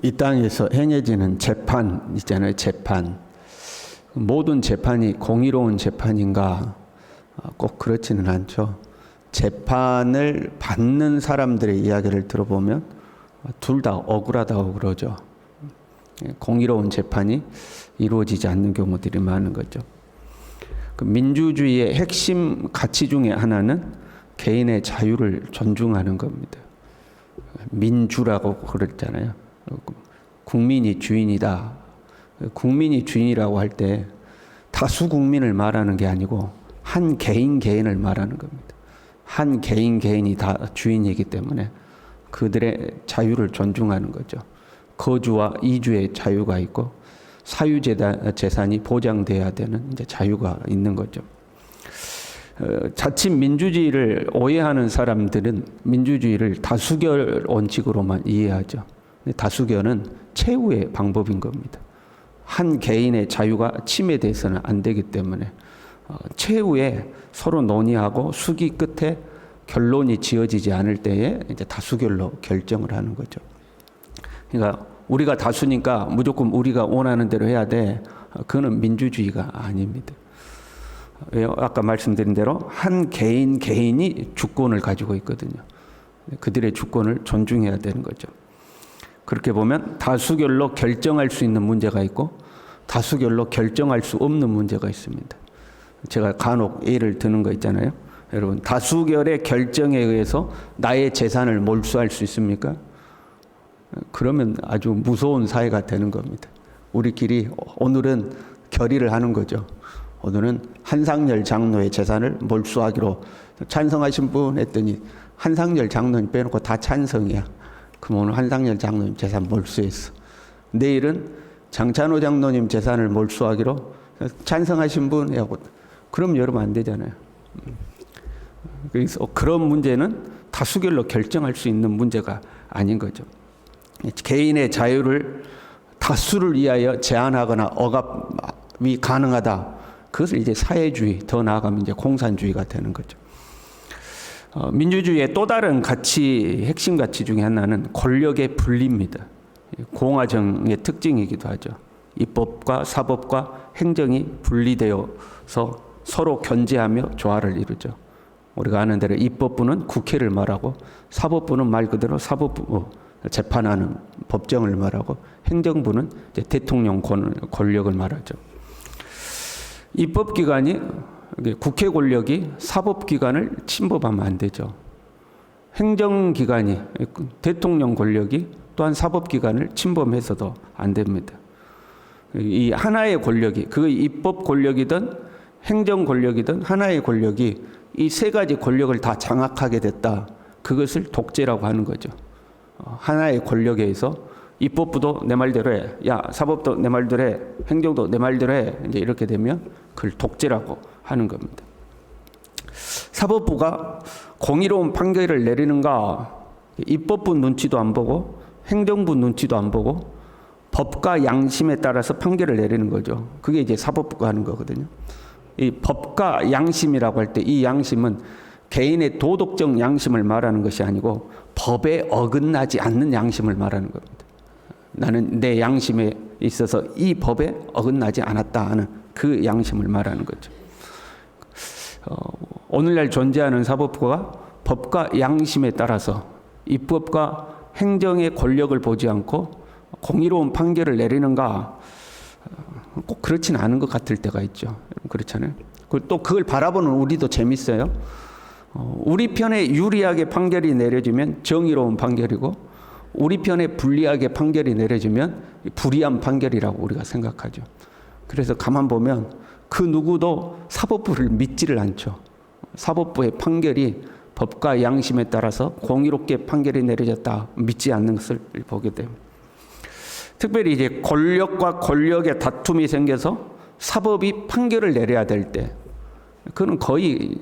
이 땅에서 행해지는 재판 있잖아요. 재판. 모든 재판이 공의로운 재판인가? 꼭 그렇지는 않죠. 재판을 받는 사람들의 이야기를 들어보면 둘 다 억울하다고 그러죠. 공의로운 재판이 이루어지지 않는 경우들이 많은 거죠. 그 민주주의의 핵심 가치 중에 하나는 개인의 자유를 존중하는 겁니다. 민주라고 그랬잖아요. 국민이 주인이다. 국민이 주인이라고 할 때 다수 국민을 말하는 게 아니고 한 개인을 말하는 겁니다. 한 개인이 다 주인이기 때문에 그들의 자유를 존중하는 거죠. 거주와 이주의 자유가 있고 사유재산이 보장돼야 되는 이제 자유가 있는 거죠. 자칫 민주주의를 오해하는 사람들은 민주주의를 다수결 원칙으로만 이해하죠. 다수결은 최후의 방법인 겁니다. 한 개인의 자유가 침해돼서는 안 되기 때문에 최후에 서로 논의하고 수기 끝에 결론이 지어지지 않을 때에 이제 다수결로 결정을 하는 거죠. 그러니까 우리가 다수니까 무조건 우리가 원하는 대로 해야 돼. 그거는 민주주의가 아닙니다. 아까 말씀드린 대로 한 개인이 주권을 가지고 있거든요. 그들의 주권을 존중해야 되는 거죠. 그렇게 보면 다수결로 결정할 수 있는 문제가 있고 다수결로 결정할 수 없는 문제가 있습니다. 제가 간혹 예를 드는 거 있잖아요. 여러분, 다수결의 결정에 의해서 나의 재산을 몰수할 수 있습니까? 그러면 아주 무서운 사회가 되는 겁니다. 우리끼리 오늘은 결의를 하는 거죠. 오늘은 한상열 장로의 재산을 몰수하기로 찬성하신 분 했더니 한상열 장로님 빼놓고 다 찬성이야. 그럼 오늘 한상열 장로님 재산 몰수했어. 내일은 장찬호 장로님 재산을 몰수하기로 찬성하신 분 하고 그럼 여러분 안 되잖아요. 그래서 그런 문제는 다수결로 결정할 수 있는 문제가 아닌 거죠. 개인의 자유를 다수를 위하여 제한하거나 억압이 가능하다. 그것을 이제 사회주의, 더 나아가면 이제 공산주의가 되는 거죠. 민주주의의 또 다른 핵심 가치 중에 하나는 권력의 분리입니다. 공화정의 특징이기도 하죠. 입법과 사법과 행정이 분리되어서 서로 견제하며 조화를 이루죠. 우리가 아는 대로 입법부는 국회를 말하고 사법부는 말 그대로 사법부, 재판하는 법정을 말하고 행정부는 이제 대통령 권력을 말하죠. 입법기관이 국회 권력이 사법기관을 침범하면 안 되죠. 행정기관이 대통령 권력이 또한 사법기관을 침범해서도 안 됩니다. 이 하나의 권력이 그 입법 권력이든 행정 권력이든 하나의 권력이 이 세 가지 권력을 다 장악하게 됐다. 그것을 독재라고 하는 거죠. 하나의 권력에 의해서 입법부도 내 말대로 해. 야, 사법도 내 말대로 해. 행정도 내 말대로 해. 이제 이렇게 되면 그걸 독재라고 하는 겁니다. 사법부가 공의로운 판결을 내리는가? 입법부 눈치도 안 보고 행정부 눈치도 안 보고 법과 양심에 따라서 판결을 내리는 거죠. 그게 이제 사법부가 하는 거거든요. 이 법과 양심이라고 할 때 이 양심은 개인의 도덕적 양심을 말하는 것이 아니고 법에 어긋나지 않는 양심을 말하는 겁니다. 나는 내 양심에 있어서 이 법에 어긋나지 않았다 하는 그 양심을 말하는 거죠. 오늘날 존재하는 사법부가 법과 양심에 따라서 입법과 행정의 권력을 보지 않고 공의로운 판결을 내리는가? 꼭 그렇진 않은 것 같을 때가 있죠. 그렇잖아요. 또 그걸 바라보는 우리도 재밌어요. 우리 편에 유리하게 판결이 내려지면 정의로운 판결이고 우리 편에 불리하게 판결이 내려지면 불의한 판결이라고 우리가 생각하죠. 그래서 가만 보면 그 누구도 사법부를 믿지를 않죠. 사법부의 판결이 법과 양심에 따라서 공의롭게 판결이 내려졌다 믿지 않는 것을 보게 됩니다. 특별히 이제 권력과 권력의 다툼이 생겨서 사법이 판결을 내려야 될 때 그건 거의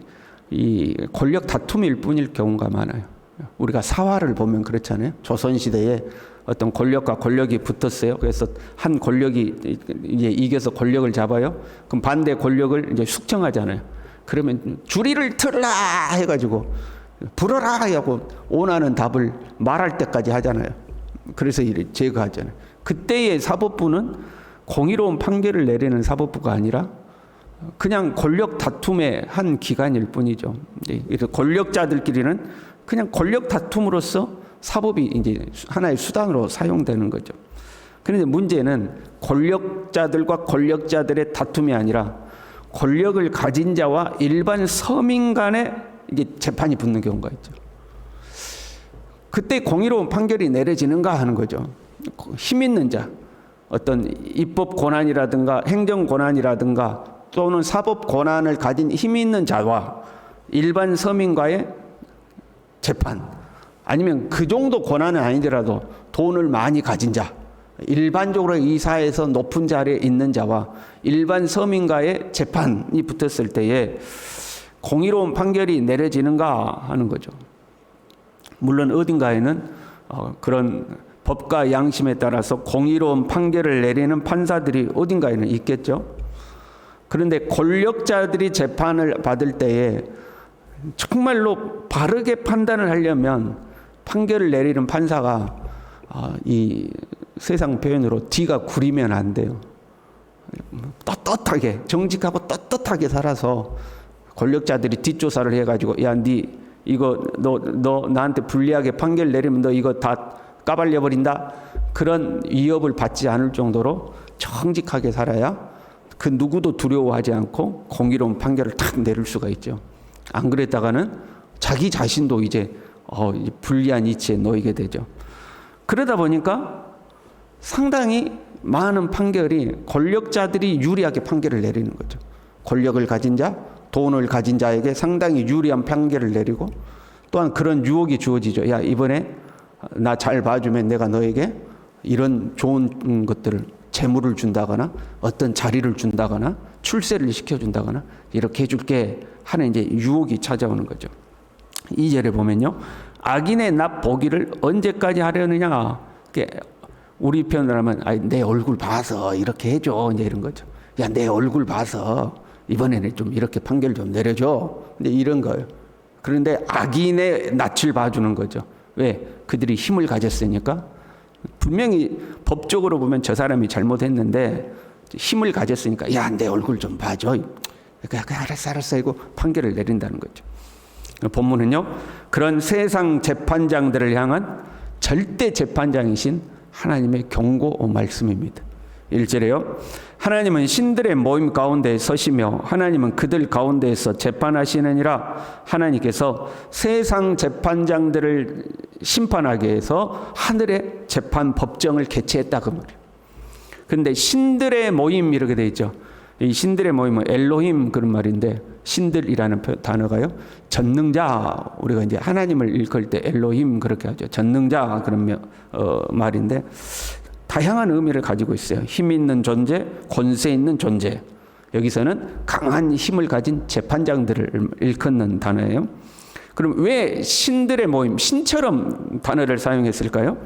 이 권력 다툼일 뿐일 경우가 많아요. 우리가 사화를 보면 그렇잖아요. 조선시대에 어떤 권력과 권력이 붙었어요. 그래서 한 권력이 이제 이겨서 권력을 잡아요. 그럼 반대 권력을 이제 숙청하잖아요. 그러면 주리를 틀라 해가지고 불어라 하고 원하는 답을 말할 때까지 하잖아요. 그래서 이를 제거하잖아요. 그때의 사법부는 공의로운 판결을 내리는 사법부가 아니라 그냥 권력 다툼의 한 기관일 뿐이죠. 그래서 권력자들끼리는 그냥 권력 다툼으로써 사법이 이제 하나의 수단으로 사용되는 거죠. 그런데 문제는 권력자들과 권력자들의 다툼이 아니라 권력을 가진 자와 일반 서민 간에 이게 재판이 붙는 경우가 있죠. 그때 공의로운 판결이 내려지는가 하는 거죠. 힘 있는 자, 어떤 입법 권한이라든가 행정 권한이라든가 또는 사법 권한을 가진 힘 있는 자와 일반 서민과의 재판, 아니면 그 정도 권한은 아니더라도 돈을 많이 가진 자, 일반적으로 이 사회에서 높은 자리에 있는 자와 일반 서민과의 재판이 붙었을 때에 공의로운 판결이 내려지는가 하는 거죠. 물론 어딘가에는 그런 법과 양심에 따라서 공의로운 판결을 내리는 판사들이 어딘가에는 있겠죠. 그런데 권력자들이 재판을 받을 때에 정말로 바르게 판단을 하려면 판결을 내리는 판사가 이 세상 표현으로 뒤가 구리면 안 돼요. 떳떳하게, 정직하고 떳떳하게 살아서 권력자들이 뒷조사를 해가지고 야, 이거 너 나한테 불리하게 판결 내리면 너 이거 다 까발려 버린다. 그런 위협을 받지 않을 정도로 정직하게 살아야 그 누구도 두려워하지 않고 공의로운 판결을 탁 내릴 수가 있죠. 안 그랬다가는 자기 자신도 이제 불리한 위치에 놓이게 되죠. 그러다 보니까 상당히 많은 판결이 권력자들이 유리하게 판결을 내리는 거죠. 권력을 가진 자, 돈을 가진 자에게 상당히 유리한 판결을 내리고, 또한 그런 유혹이 주어지죠. 야, 이번에 나 잘 봐주면 내가 너에게 이런 좋은 것들을, 재물을 준다거나 어떤 자리를 준다거나 출세를 시켜준다거나 이렇게 해줄게 하는 이제 유혹이 찾아오는 거죠. 2절에 보면요, 악인의 납 보기를 언제까지 하려느냐. 우리 표현을 하면 내 얼굴 봐서 이렇게 해줘, 이제 이런 거죠. 야, 내 얼굴 봐서 이번에는 좀 이렇게 판결 좀 내려줘. 근데 이런 거예요. 그런데 악인의 낯을 봐주는 거죠. 왜? 그들이 힘을 가졌으니까. 분명히 법적으로 보면 저 사람이 잘못했는데 힘을 가졌으니까 야, 내 얼굴 좀 봐줘. 알았어 이거 판결을 내린다는 거죠. 본문은요, 그런 세상 재판장들을 향한 절대 재판장이신 하나님의 경고 말씀입니다. 1절에요. 하나님은 신들의 모임 가운데 서시며 하나님은 그들 가운데에서 재판하시느니라. 하나님께서 세상 재판장들을 심판하기 위해서 하늘의 재판 법정을 개최했다 그 말이에요. 그런데 신들의 모임 이렇게 돼 있죠. 이 신들의 모임은 엘로힘 그런 말인데, 신들이라는 단어가요, 전능자, 우리가 이제 하나님을 일컬 때 엘로힘 그렇게 하죠. 전능자 그런 말인데 다양한 의미를 가지고 있어요. 힘 있는 존재, 권세 있는 존재. 여기서는 강한 힘을 가진 재판장들을 일컫는 단어예요. 그럼 왜 신들의 모임, 신처럼 단어를 사용했을까요?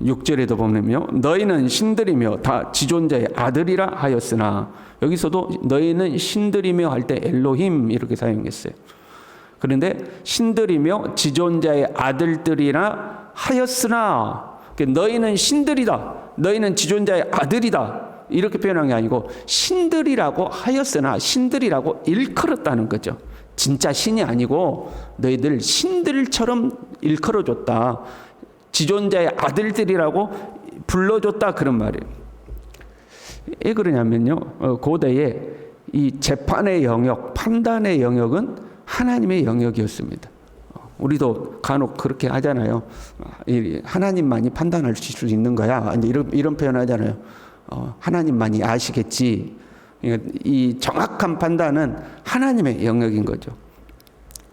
6절에도 보면요, 너희는 신들이며 다 지존자의 아들이라 하였으나, 여기서도 너희는 신들이며 할 때 엘로힘 이렇게 사용했어요. 그런데 신들이며 지존자의 아들들이라 하였으나, 너희는 신들이다, 너희는 지존자의 아들이다 이렇게 표현한 게 아니고 신들이라고 하였으나, 신들이라고 일컬었다는 거죠. 진짜 신이 아니고 너희들 신들처럼 일컬어줬다, 지존자의 아들들이라고 불러줬다 그런 말이에요. 왜 그러냐면요, 고대에 이 재판의 영역, 판단의 영역은 하나님의 영역이었습니다. 우리도 간혹 그렇게 하잖아요. 하나님만이 판단할 수 있는 거야, 이런 표현 하잖아요. 하나님만이 아시겠지. 이 정확한 판단은 하나님의 영역인 거죠.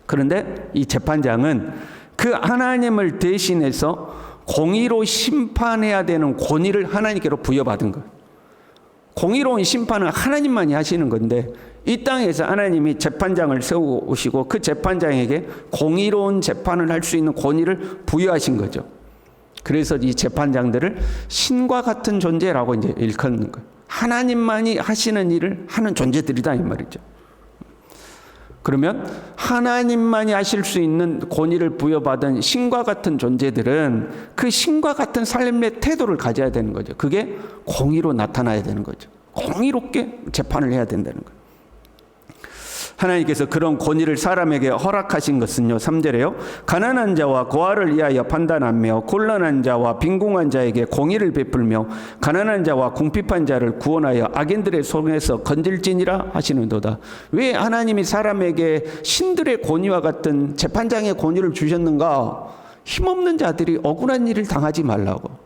그런데 이 재판장은 그 하나님을 대신해서 공의로 심판해야 되는 권위를 하나님께로 부여받은 거예요. 공의로운 심판은 하나님만이 하시는 건데, 이 땅에서 하나님이 재판장을 세우시고 그 재판장에게 공의로운 재판을 할 수 있는 권위를 부여하신 거죠. 그래서 이 재판장들을 신과 같은 존재라고 이제 일컫는 거예요. 하나님만이 하시는 일을 하는 존재들이다 이 말이죠. 그러면 하나님만이 하실 수 있는 권위를 부여받은 신과 같은 존재들은 그 신과 같은 삶의 태도를 가져야 되는 거죠. 그게 공의로 나타나야 되는 거죠. 공의롭게 재판을 해야 된다는 거예요. 하나님께서 그런 권위를 사람에게 허락하신 것은요, 3절에요. 가난한 자와 고아를 위하여 판단하며 곤란한 자와 빈궁한 자에게 공의를 베풀며 가난한 자와 궁핍한 자를 구원하여 악인들의 손에서 건질지니라 하시는도다. 왜 하나님이 사람에게 신들의 권위와 같은 재판장의 권위를 주셨는가? 힘없는 자들이 억울한 일을 당하지 말라고.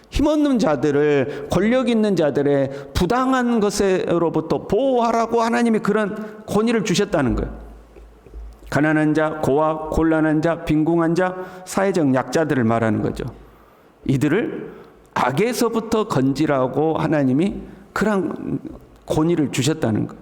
힘없는 자들을, 권력 있는 자들의 부당한 것으로부터 보호하라고 하나님이 그런 권위를 주셨다는 거예요. 가난한 자, 고아, 곤란한 자, 빈궁한 자, 사회적 약자들을 말하는 거죠. 이들을 악에서부터 건지라고 하나님이 그런 권위를 주셨다는 거예요.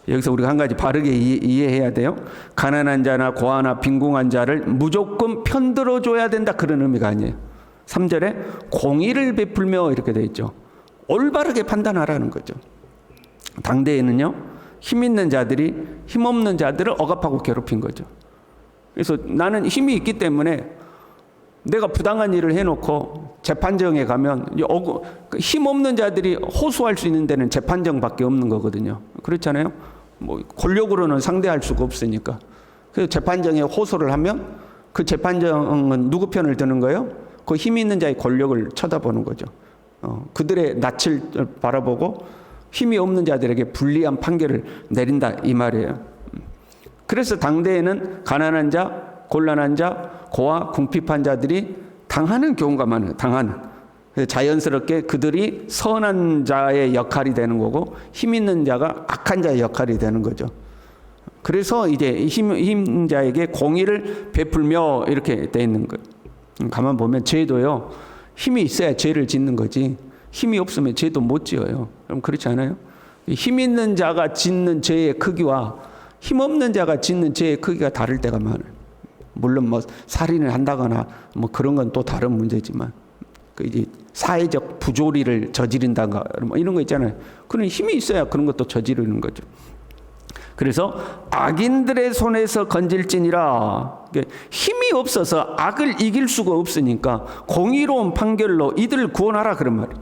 여기서 우리가 한 가지 바르게 이해해야 돼요. 가난한 자나 고아나 빈궁한 자를 무조건 편들어줘야 된다, 그런 의미가 아니에요. 3절에 공의를 베풀며 이렇게 되어 있죠. 올바르게 판단하라는 거죠. 당대에는요, 힘 있는 자들이 힘없는 자들을 억압하고 괴롭힌 거죠. 그래서 나는 힘이 있기 때문에 내가 부당한 일을 해놓고 재판정에 가면 힘없는 자들이 호소할 수 있는 데는 재판정밖에 없는 거거든요. 그렇잖아요. 뭐 권력으로는 상대할 수가 없으니까. 그래서 재판정에 호소를 하면 그 재판정은 누구 편을 드는 거예요? 그 힘 있는 자의 권력을 쳐다보는 거죠. 그들의 낯을 바라보고 힘이 없는 자들에게 불리한 판결을 내린다, 이 말이에요. 그래서 당대에는 가난한 자, 곤란한 자, 고아, 궁핍한 자들이 당하는 경우가 많아요. 당하는. 자연스럽게 그들이 선한 자의 역할이 되는 거고 힘 있는 자가 악한 자의 역할이 되는 거죠. 그래서 이제 힘 있는 자에게 공의를 베풀며 이렇게 돼 있는 거예요. 가만 보면 죄도요, 힘이 있어야 죄를 짓는 거지 힘이 없으면 죄도 못 지어요. 그럼 그렇지 않아요? 힘 있는 자가 짓는 죄의 크기와 힘 없는 자가 짓는 죄의 크기가 다를 때가 많아요. 물론 뭐 살인을 한다거나 뭐 그런 건 또 다른 문제지만 그 이제 사회적 부조리를 저지른다거나 뭐 이런 거 있잖아요. 그런 힘이 있어야 그런 것도 저지르는 거죠. 그래서 악인들의 손에서 건질지니라. 힘이 없어서 악을 이길 수가 없으니까 공의로운 판결로 이들을 구원하라, 그런 말이죠.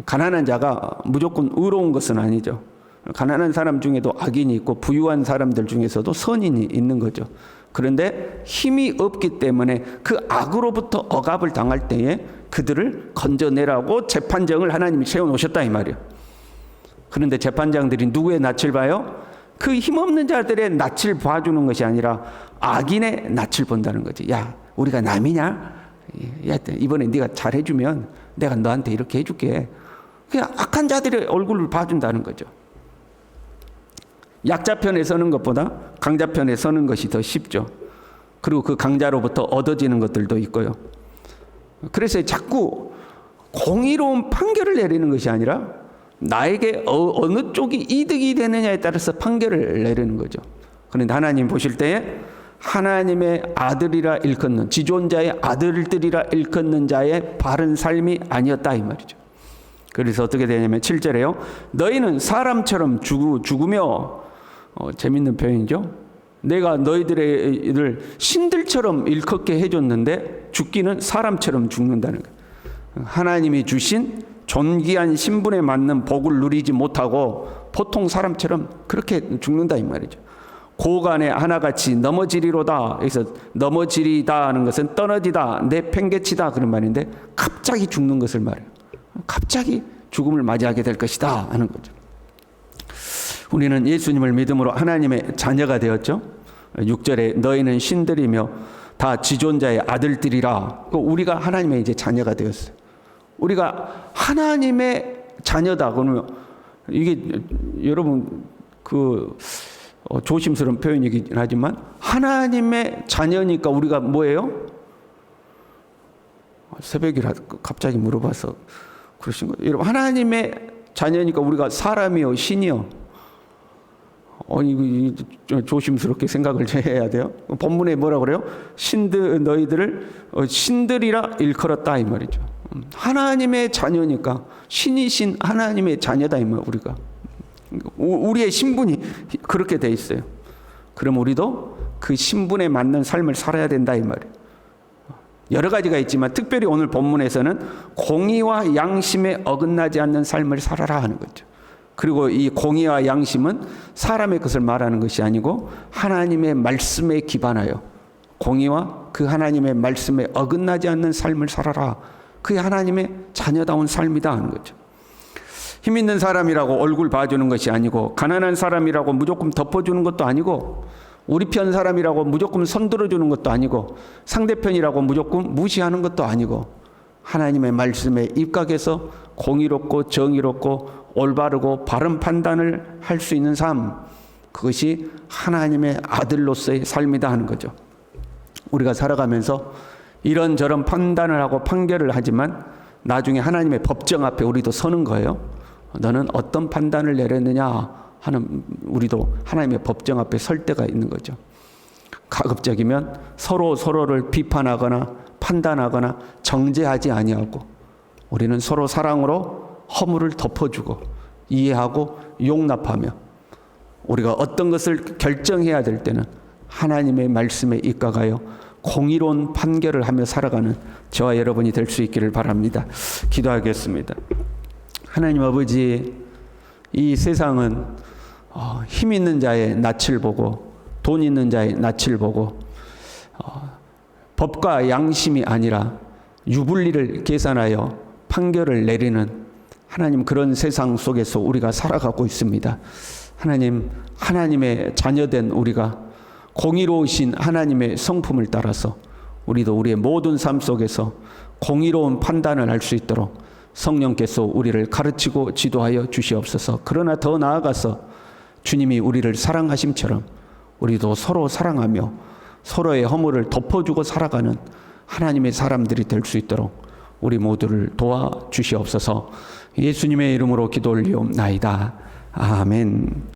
가난한 자가 무조건 의로운 것은 아니죠. 가난한 사람 중에도 악인이 있고 부유한 사람들 중에서도 선인이 있는 거죠. 그런데 힘이 없기 때문에 그 악으로부터 억압을 당할 때에 그들을 건져내라고 재판정을 하나님이 세워놓으셨다, 이 말이에요. 그런데 재판장들이 누구의 낯을 봐요? 그 힘없는 자들의 낯을 봐주는 것이 아니라 악인의 낯을 본다는 거지. 야, 우리가 남이냐? 야, 이번에 네가 잘해주면 내가 너한테 이렇게 해줄게. 그냥 악한 자들의 얼굴을 봐준다는 거죠. 약자 편에 서는 것보다 강자 편에 서는 것이 더 쉽죠. 그리고 그 강자로부터 얻어지는 것들도 있고요. 그래서 자꾸 공의로운 판결을 내리는 것이 아니라 나에게 어느 쪽이 이득이 되느냐에 따라서 판결을 내리는 거죠. 그런데 하나님 보실 때에 하나님의 아들이라 일컫는, 지존자의 아들들이라 일컫는 자의 바른 삶이 아니었다, 이 말이죠. 그래서 어떻게 되냐면 7절에요. 너희는 사람처럼 죽으며 재밌는 표현이죠. 내가 너희들을 신들처럼 일컫게 해줬는데 죽기는 사람처럼 죽는다는 거예요. 하나님이 주신 존귀한 신분에 맞는 복을 누리지 못하고 보통 사람처럼 그렇게 죽는다, 이 말이죠. 고간에 하나같이 넘어지리로다. 여기서 넘어지리다 하는 것은 떨어지다, 내팽개치다, 그런 말인데 갑자기 죽는 것을 말해요. 갑자기 죽음을 맞이하게 될 것이다 하는 거죠. 우리는 예수님을 믿음으로 하나님의 자녀가 되었죠. 6절에 너희는 신들이며 다 지존자의 아들들이라. 우리가 하나님의 이제 자녀가 되었어요. 우리가 하나님의 자녀다. 그러면 이게 여러분 조심스러운 표현이긴 하지만 하나님의 자녀니까 우리가 뭐예요? 새벽이라 갑자기 물어봐서 그러신 거예요. 여러분, 하나님의 자녀니까 우리가 사람이요, 신이요. 이거 조심스럽게 생각을 해야 돼요. 본문에 뭐라 그래요? 너희들을 신들이라 일컬었다, 이 말이죠. 하나님의 자녀니까 신이신 하나님의 자녀다, 이 말, 우리가. 우리의 신분이 그렇게 돼 있어요. 그럼 우리도 그 신분에 맞는 삶을 살아야 된다 이 말이에요. 여러 가지가 있지만 특별히 오늘 본문에서는 공의와 양심에 어긋나지 않는 삶을 살아라 하는 거죠. 그리고 이 공의와 양심은 사람의 것을 말하는 것이 아니고 하나님의 말씀에 기반하여 공의와 그 하나님의 말씀에 어긋나지 않는 삶을 살아라. 그게 하나님의 자녀다운 삶이다 하는 거죠. 힘 있는 사람이라고 얼굴 봐주는 것이 아니고 가난한 사람이라고 무조건 덮어주는 것도 아니고 우리 편 사람이라고 무조건 손들어주는 것도 아니고 상대편이라고 무조건 무시하는 것도 아니고 하나님의 말씀에 입각해서 공의롭고 정의롭고 올바르고 바른 판단을 할 수 있는 삶, 그것이 하나님의 아들로서의 삶이다 하는 거죠. 우리가 살아가면서 이런저런 판단을 하고 판결을 하지만 나중에 하나님의 법정 앞에 우리도 서는 거예요. 너는 어떤 판단을 내렸느냐 하는, 우리도 하나님의 법정 앞에 설 때가 있는 거죠. 가급적이면 서로를 비판하거나 판단하거나 정죄하지 아니하고 우리는 서로 사랑으로 허물을 덮어주고 이해하고 용납하며 우리가 어떤 것을 결정해야 될 때는 하나님의 말씀에 입각하여 공의로운 판결을 하며 살아가는 저와 여러분이 될 수 있기를 바랍니다. 기도하겠습니다. 하나님 아버지, 이 세상은 힘 있는 자의 낯을 보고 돈 있는 자의 낯을 보고 법과 양심이 아니라 유불리를 계산하여 판결을 내리는 하나님, 그런 세상 속에서 우리가 살아가고 있습니다. 하나님, 하나님의 자녀된 우리가 공의로우신 하나님의 성품을 따라서 우리도 우리의 모든 삶 속에서 공의로운 판단을 할 수 있도록 성령께서 우리를 가르치고 지도하여 주시옵소서. 그러나 더 나아가서 주님이 우리를 사랑하심처럼 우리도 서로 사랑하며 서로의 허물을 덮어주고 살아가는 하나님의 사람들이 될 수 있도록 우리 모두를 도와주시옵소서. 예수님의 이름으로 기도 올리옵나이다. 아멘.